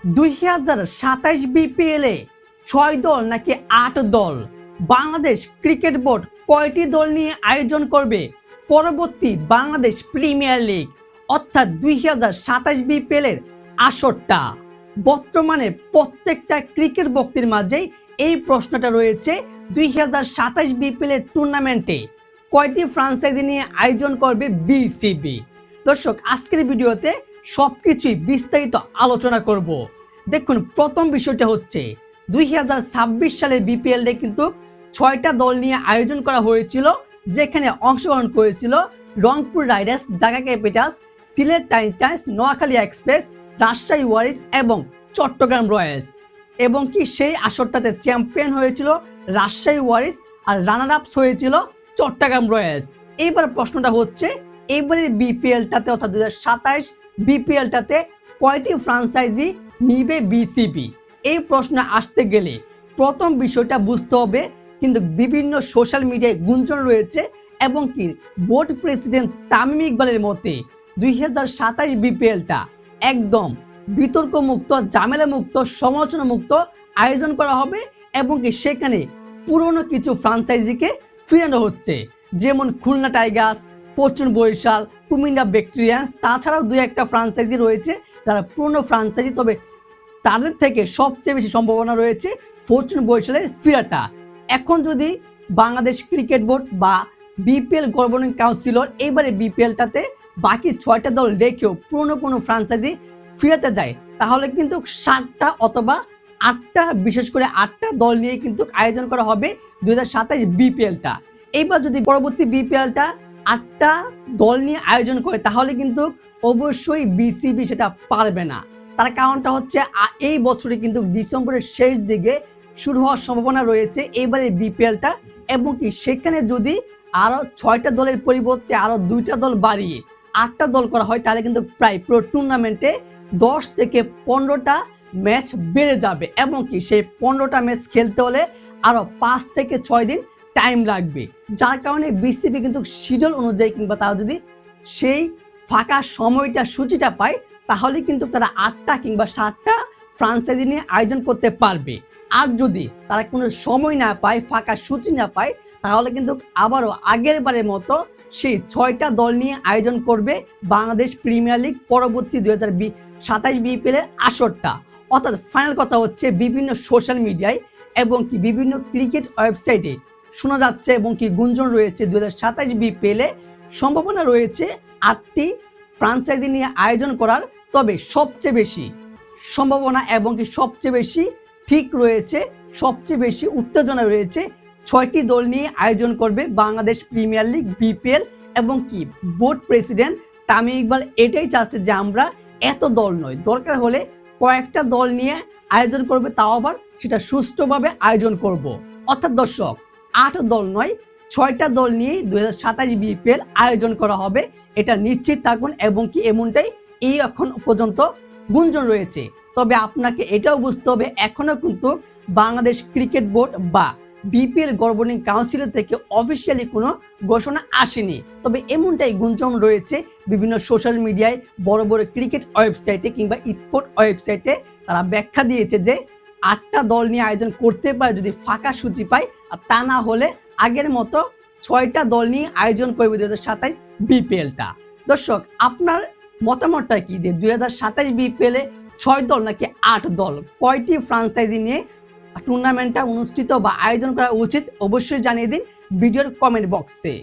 2027 বিপিএলে 6 দল নাকি 8 দল? বাংলাদেশ ক্রিকেট বোর্ড কয়টি দল নিয়ে আয়োজন করবে পরবর্তী বাংলাদেশ প্রিমিয়ার লিগ অর্থাৎ 2027 বিপিএলের আসরটা? বর্তমানে প্রত্যেকটা ক্রিকেট ভক্তের মাঝেই এই প্রশ্নটা রয়েছে। 2027 বিপিএলের টুর্নামেন্টে কয়টি ফ্রাঞ্চাইজি নিয়ে আয়োজন করবে বিসিবি? দর্শক, আজকের ভিডিওতে সবকিছুই বিস্তারিত আলোচনা করব। দেখুন, প্রথম বিষয়টা হচ্ছে 2026 সালের বিপিএলে কিন্তু 6টা দল নিয়ে আয়োজন করা হয়েছিল, যেখানে অংশগ্রহণ করেছিল Rangpur Riders, Dhaka Capitals, Sylhet Titans, Noakhali express, Rajshahi Warriors এবং চট্টগ্রাম রয়্যালস। এবং কি সেই আসরটাতে চ্যাম্পিয়ন হয়েছিল রাজশাহী ওয়ারিয়র্স আর রানার আপস হয়েছিল চট্টগ্রাম রয়্যালস। এইবার প্রশ্নটা হচ্ছে, এবারের বিপিএলটাতে অর্থাৎ 2027 বিপিএলটাতে কয়টি ফ্রাঞ্চাইজি নিবে বিসিবি? এই প্রশ্ন আসতে গেলে প্রথম বিষয়টা বুঝতে হবে, কিন্তু বিভিন্ন সোশ্যাল মিডিয়ায় গুঞ্জন রয়েছে এবং কি বোর্ড প্রেসিডেন্ট তামিম ইকবালের মতে 2027 বিপিএলটা একদম বিতর্ক মুক্ত, ঝামেলা মুক্ত, সমালোচনা মুক্ত আয়োজন করা হবে এবং কি সেখানে পুরনো কিছু ফ্রাঞ্চাইজিকে ফিরানো হচ্ছে, যেমন Khulna Tigers, Fortune Barishal, Comilla Victorians. তাছাড়াও 2-1টা ফ্রাঞ্চাইজি রয়েছে যারা পুরনো ফ্রাঞ্চাইজি, তবে তাদের থেকে সবচেয়ে বেশি সম্ভাবনা রয়েছে ফরচুন বরিশালের ফিরাটা। এখন যদি বাংলাদেশ ক্রিকেট বোর্ড বা বিপিএল গভর্নিং কাউন্সিলর এবারে বিপিএলটাতে বাকি 6টা দল রেখেও পুরনো কোনো ফ্রাঞ্চাইজি ফিরাতে যায়, তাহলে কিন্তু 7টা অথবা 8টা, বিশেষ করে 8টা দল নিয়ে কিন্তু আয়োজন করা হবে 2027 বিপিএলটা। এইবার যদি পরবর্তী বিপিএলটা 8টা দল নিয়ে আয়োজন করে, তাহলে কিন্তু অবশ্যই বিসিবি সেটা পারবে না। তার কারণটা হচ্ছে এই বছরে কিন্তু ডিসেম্বরের শেষ দিকে শুরু হওয়ার সম্ভাবনা রয়েছে এবারে বিপিএলটা, এবং কি সেখানে যদি আরো 6টা দলের পরিবর্তে আরো 2টা দল বাড়িয়ে 8টা দল করা হয়, তাহলে কিন্তু প্রায় পুরো টুর্নামেন্টে 10 থেকে 15টা ম্যাচ বেড়ে যাবে এবং কি সেই 15টা ম্যাচ খেলতে হলে আরো 5 থেকে 6 দিন টাইম লাগবে। যার কারণে বিসিবি কিন্তু শিডিউল অনুযায়ী কিংবা তারা যদি সেই ফাঁকা সময়টা সূচিটা পায়, তাহলে কিন্তু তারা 8টা কিংবা 7টা ফ্রাঞ্চাইজি নিয়ে আয়োজন করতে পারবে। আর যদি তারা কোনো সময় না পায়, ফাঁকা সূচি না পায়, তাহলে কিন্তু আবারও আগের বারের মতো সেই 6টা দল নিয়ে আয়োজন করবে বাংলাদেশ প্রিমিয়ার লিগ পরবর্তী 2027 বিপিএলের আসরটা। অর্থাৎ ফাইনাল কথা হচ্ছে, বিভিন্ন সোশ্যাল মিডিয়ায় এবং কি বিভিন্ন ক্রিকেট ওয়েবসাইটে শোনা যাচ্ছে এবং কি গুঞ্জন রয়েছে 2027 বিপিএলে সম্ভাবনা রয়েছে 8টি ফ্রাঞ্চাইজি নিয়ে আয়োজন করার। তবে সবচেয়ে বেশি সম্ভাবনা এবং কি সবচেয়ে বেশি ঠিক রয়েছে, সবচেয়ে বেশি উত্তেজনা রয়েছে 6টি দল নিয়ে আয়োজন করবে বাংলাদেশ প্রিমিয়ার লিগ বিপিএল। এবং কি বোর্ড প্রেসিডেন্ট তামিম ইকবাল এটাই চাচ্ছে যে আমরা এত দল নয়, দরকার হলে কয়েকটা দল নিয়ে আয়োজন করবে, তাও আবার সেটা সুষ্ঠুভাবে আয়োজন করব। অর্থাৎ দর্শক, 8 দল নয়, 6টা দল নিয়েই 2027 বিপিএল আয়োজন করা হবে, এটা নিশ্চিত থাকুন। এবং কি এমনটাই এই এখন পর্যন্ত গুঞ্জন রয়েছে। তবে আপনাকে এটাও বুঝতে হবে, এখনো কিন্তু বাংলাদেশ ক্রিকেট বোর্ড বা বিপিএল গভর্নিং কাউন্সিল থেকে অফিসিয়ালি কোনো ঘোষণা আসেনি। তবে এমনটাই গুঞ্জন রয়েছে বিভিন্ন সোশ্যাল মিডিয়ায়, বড় বড় ক্রিকেট ওয়েবসাইটে কিংবা স্পোর্ট ওয়েবসাইটে তারা ব্যাখ্যা দিয়েছে যে 8টা দল নিয়ে আয়োজন করতে পারে যদি ফাঁকা সূচি পায়, আর তা না হলে আগের মতো 6টা দল নিয়ে আয়োজন করবে 2027 বিপিএলটা। দর্শক, আপনার মতামতটা কি যে 2027 বিপিএলে 6 দল নাকি 8 দল, কয়টি ফ্রাঞ্চাইজি নিয়ে টুর্নামেন্টটা অনুষ্ঠিত বা আয়োজন করা উচিত? অবশ্যই জানিয়ে দিন ভিডিওর কমেন্ট বক্সে।